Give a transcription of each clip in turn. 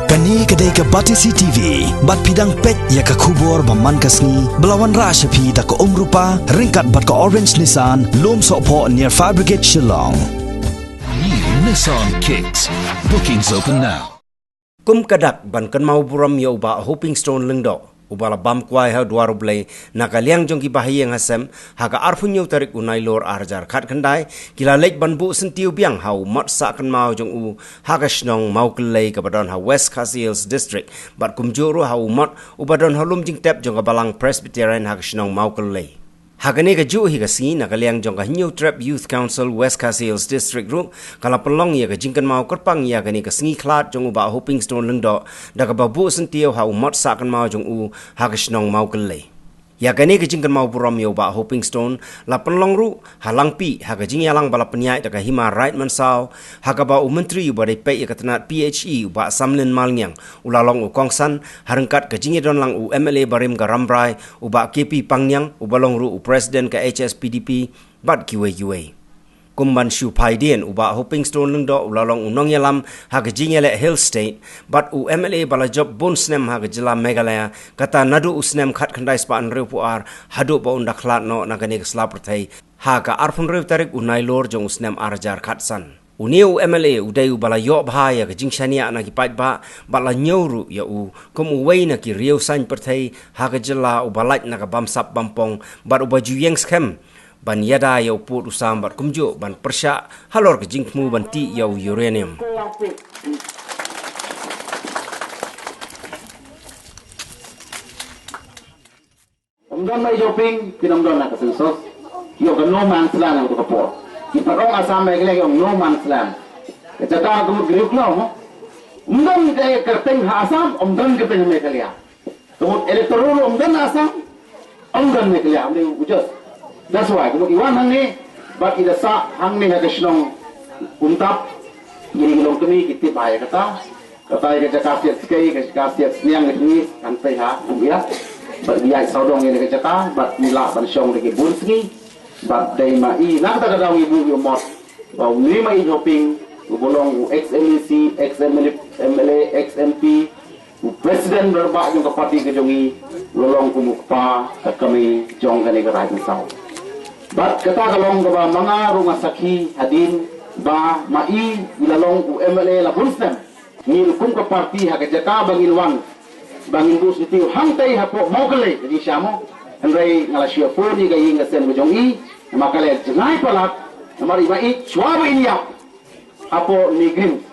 Kani kedai ke Batisi TV, bat pidang pet ya ke kubur baman kasni, belawan rashapi da ke rupa, ringkat bat ke Orange Nissan, lom sokpo near Fire Brigade Shillong. New Nissan Kicks. Bookings open now. Kum kadak ban kan mau buram ya uba Hoping Stone lengdo. Ubala bam kuai ha dua rublai nakaliang jong ki bahayeng hasem haga arfun yau tarik unai lor arjar khat khandai kila lek ban bu sentiu biang hau mat sa kan mau jong u haga snong mau kelai ka badon ha West Khasi District bat kumjuru hau mat ubadon halum jing tep jong balang Presbyterian haga snong mau kelai Hagane ka ju hi ka si nakaliang jong ka New Trap Youth Council West Khasi District ru kala pelong ya ka jingkan mau kerpang ya ka ni ka singi klat jong uba Hoping Stone lengdo da ka babu sentiu hau mat sa kan mau jong u ha ka snong mau kelai ya ka ni ka jingkan mau buram ya uba Hoping Stone la pelong ru halang pi ha ka jing yalang bala penyai da ka hima right man sao ha ka ba u menteri uba dai pe ya ka tenat PHE uba Samlin Malnyang ulalong u kongsan harengkat ka jing don lang u MLA Barim ka Rambrai uba KP Pangnyang ubalong ru u president ka HSPDP bat kiwe kumban shu paidien uba Hoping Stone lengdo ulalong unong yalam ha ka jing yale Hill State bat u MLA bala job bon snem ha ka jila Meghalaya kata nadu usnem khat khandai spaan reupuar hadu ba unda khlat no nagani ka slaprathai ha ka arfun reu tarik unai lor jong usnem arjar khatsan Uniu MLA udai ubala yo bahaya ka jing shania na ki pat ba bala nyoru ya u kum uwei na ki riau san perthai ha ka jila ubalait na ka bamsap bampong bat uba juyeng skem ban yada ya uput usam bat kumjo ban persya halor ke jingmu ban ti ya uranium Omdan mai joping kinamdon na kasensos yo ka no man's land ang kapor iparong asam mai gele yung no man's land kata ko grip no omdan kay kerteng ha asam omdan kerteng mai kalia to electoral omdan asam omdan mai kalia amde ujus. That's why kung iwan hangni bak ida sa hangni hagasnong untap gini gilong kami kitip ay kata ay kasiat sekali kasiat niang ni kantai ha ya bak dia saudong ini kata bak mila bansyong lagi bunski bak dai mai nak ta kadang ibu yo mot bau ni mai Hoping bolong XMC XMLA XMP president berbak yung parti kejongi lolong kumukpa kami jong kani karai misau Bat kata kalong ba mga rumah sakhi hadin ba mai ilalong u MLA la bunsem ngil kum ka parti ha kajaka bangil wan bangil bus itu hangtai hapo mogale jadi syamo andai ngalasio po ni gayi ngasen bujong i makale jenai palat namari mai chwa ini ya hapo ni grim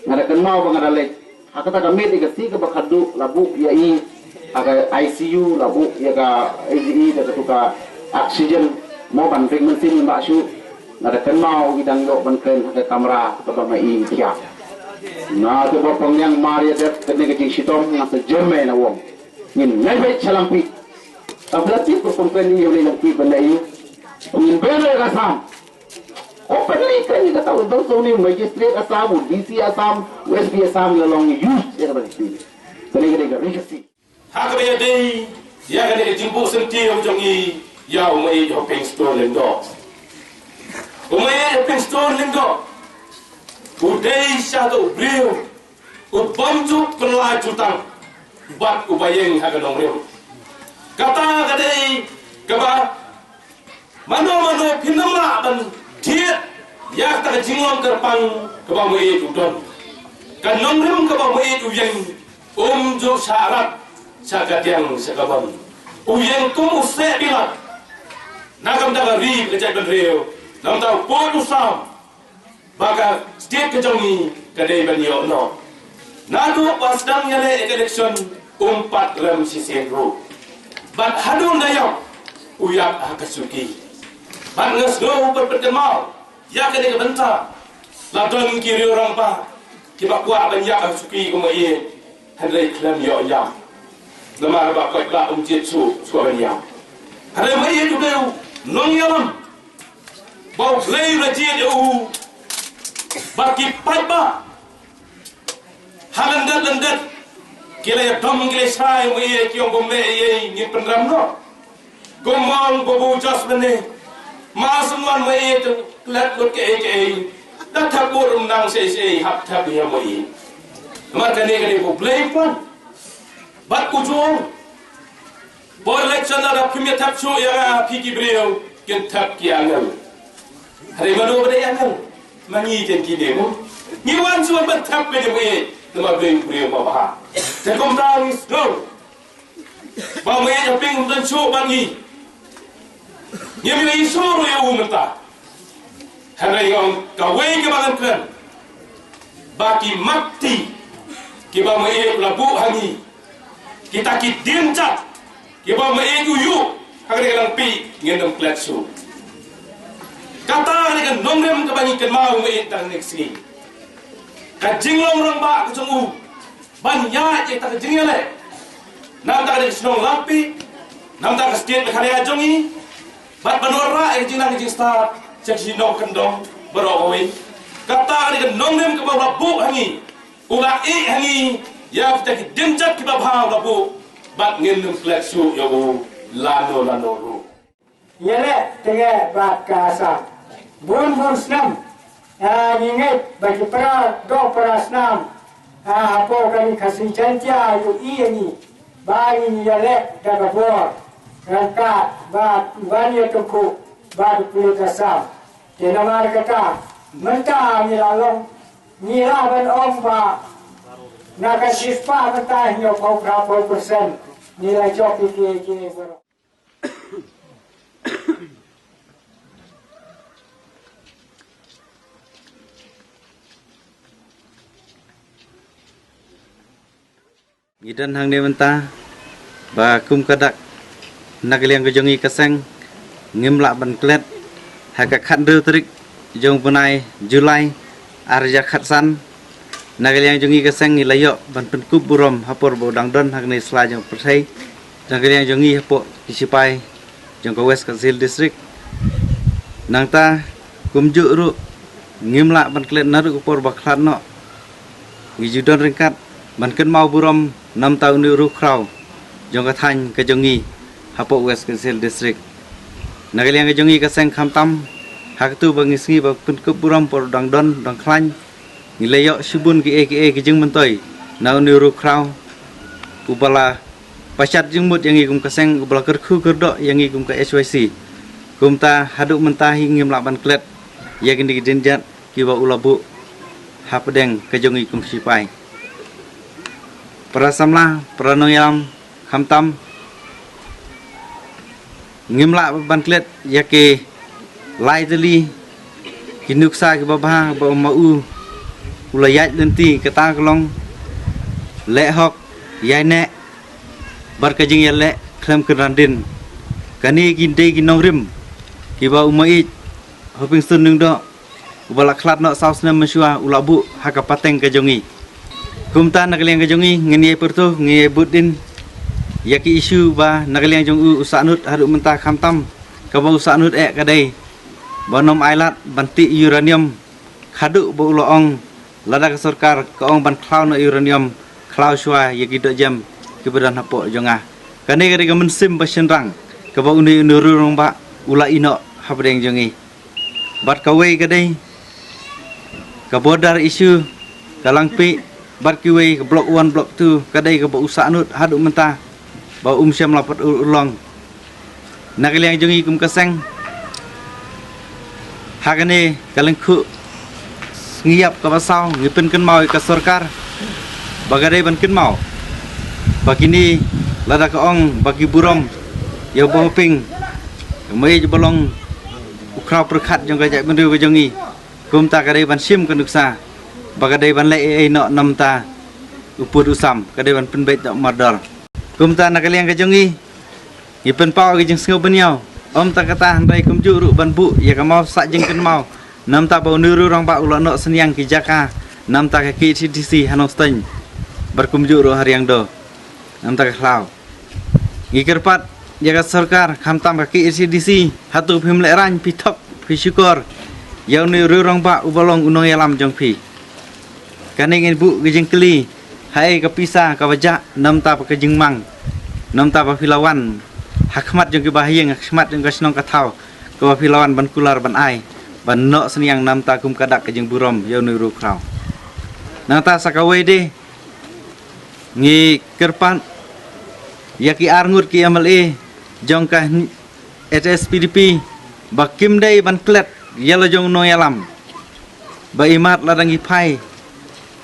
ngada kan mau bangadale hakata kami digasi ka bakadu labu ya i aga ICU labu ya ka AGE da tuka oxygen mau ban ping mesin mbak syu ada kan mau idang yo ban kren ke kamera ke mai kia na to bopong yang maria det kene ke sitom na se jeme na wong ngin nai bai chalampi ablati ko kompeni yo le lampi bandai ngin bele ka sam openly kan ni kata untuk so ni magistrate asam DC asam USP asam lalong use ya ba ni kene ke registry ha ka be dei ya kene ke jimbo senti yo jong i ya umai Hoping Stone lengdo umai Hoping Stone lengdo budai satu beliau ubamju kenla jutang bat ubayeng haganong reu kata kadai kaba mano pinamla ban tiet ya ta jingom kerpang kaba mai juton kanong rem kaba mai uyeng jo syarat sagatiang sagabam uyeng kum use bilat nakam daga ri kejai benreo nam tau po usam baga state kejongi kadai banyo no nadu pasdang yale election umpat rem sisen ro bat hadun dayok uyak akasuki bat ngesdo berpetemau ya kadai kebenta ladon kiri orang pa kibak kuat banyak akasuki kumai hadai klam yo yam nama ba ko la jetsu suaranya hadai mai tu deu nong yalam bau lei raji eu baki paiba halandat landat kila ya dom kila sai mo ye kiong bombe ye ni pendram no gomong bobu jas bene masamwan mo ye tu lat lut ke dak thak bur nang sei hap thap ya mo ye Amar kane ko blame pun. Bat ujung. Por election ada premier tap show yang piki beliau ken tap ki angal. Hari mana pada angal? Mangi ken kini mu. Ni wan suan bat tap ke je nama beliau bapa. Tekom tang stone. Ba me ya ping dan show bangi. Ni mi isu ya umta. Hari yang kawai ke bangan kan. Baki mati. Kiba me labu hangi. Kita kidincat. Kiba maiuyu hagre lang pi ngendam klatsu kata ni kan nomrem ka bangi kan mau mai tang neksi ka jinglong rang ba ku chungu ban ya je ta jingle nam ta ni snong lampi nam ta ka state khare ajongi bat banora e jingna ni start cek si no kendong baro oi kata ni kan nomrem ka ba bu hangi ula e hangi ya ta ki dinjat ki ba bha la bu bat ngendam klatsu yo lano ru yele tege bat kasa bun snam ninget bagi para do para snam apo kami kasih jantia yu ini bagi ni yele daga bor rangka bat bani tuku bat pulih kasam jenamar kata mentah ni lalong ni laban om ba naga sispa mentah nyo kau berapa persen nilai job ini bro. Gidan hang ni mentah ba kum kadak nagaliang kejongi keseng ngimlak ban klet haka khandru trik jong punai Julai arja khatsan nagaliang jongi keseng nilayo ban penkup burom hapor bodang don hak ni sla jong persai nagaliang jongi hapo kisipai jong ke West Council District nangta kumju ru ngimlak ban klet naru kupor baklat no ngijudon ringkat ban ken mau burom 6 tahun ni ru kraw jong ka than ke jongi hapo West Council District nagaliang ke jongi keseng khamtam hak tu bangisngi ba penkup burom por dang don dang klan nilayo subun ke jeng mentoi nau niru kraw ubala pasat jeng mut yang igum kaseng ubala kerku kerdo yang igum ke SYC kumta haduk mentahi ngimlak ban klet ya gini dinjat kiba ulabu hapedeng kejong igum sipai para samlah para noyam khamtam ngimlak ban klet ya ke laideli kinuksa ke babah ba mau ulayat lenti kata kelong lehok yaine barkajing yale klem kerandin kani ginde ginong rim kiba umai hoping sunung do ubala klat no sausna mesua ulabu hakapateng kajongi kumta nakaliang kajongi ngeni pertu ngi budin yaki isu ba nakaliang jong usanut haru mentah khamtam kaba usanut kadai banom ailat banti uranium khadu bo uloong lada ke sarkar kaong ban klau no uranium klau shwa yaki do jam keberan hapo jonga kane kare gamen sim basenrang ke ba uni nuru rong ba ula ino habdeng jongi bat kawai kadai ke bodar isu kalangpi bat kiwei ke blok 1 blok 2 kadai ke ba usanut hadu mentah ba syam lapat ulong nakaliang jongi kum kaseng hakane kalengku ngiap ke pasau ngipin ken mau ke sarkar bagadai ban ken mau bagini lada kaong bagi burom ya bohoping mai jebolong ukra perkhat jong gajak bendu ke jongi kumta kadai ban sim kenduksa bagadai ban le no namta upur usam kadai ban penbait no madar kumta nakaliang ke jongi ngipin pau ke jeng sengau beniau om ta kata handai kumju ru ban bu ya ka mau sak jeng ken mau nam ta bau nuru rong ba ulo no senyang ki jaka nam ta ki CDC hanong stein berkumju ro hariang do nam ta khlau ngikirpat jaga sarkar khamtam ki CDC hatu phim le ran pithok phishukor yaw ni ru rong ba ubalong unong yalam jong phi kaning bu gejeng kli hai ka pisa ka baja nam ta ka jingmang nam ta pa philawan hakmat jong ki bahyeng hakmat jong ka snong ka thau ka philawan ban kular ban ai ban no seniang nam ta kum kadak ke jeng burom yau ni ru krau nang ta sakawai de ngi kerpan yaki arngut ki MLA jongkah HSPDP bakim dai ban klet yala jong no yalam ba imat ladangi pai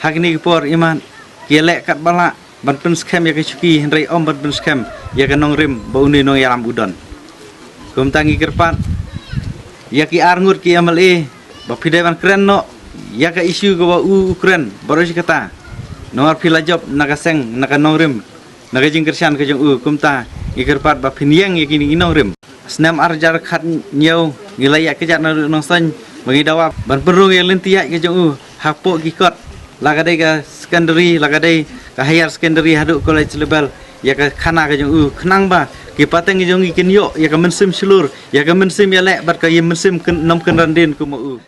hagni por iman kielek kat bala ban pen scam yaki chuki hendrai om ban pen scam yaka nong rim ba uni no yalam udon kum tangi kerpan yaki arngut ki MLA ba pidai ban kren no yaka isu go ba Ukraine barosi kata nor pila job nakaseng nakanong rim nakajing kersian ke jong kumta ikerpat ba piniang yakini inong rim snam arjar khat nyau ngilaya kejat na nong san mengidawa ban perung yang lentia ke jong hapo gikot lagadai ka secondary lagadai ka higher secondary haduk college level ya ka khana ke jong khnang ba ki pateng ke jong ikin yo ya ka mensim selur ya ka mensim ya lek bat ka yem mensim nom kan randin ku mo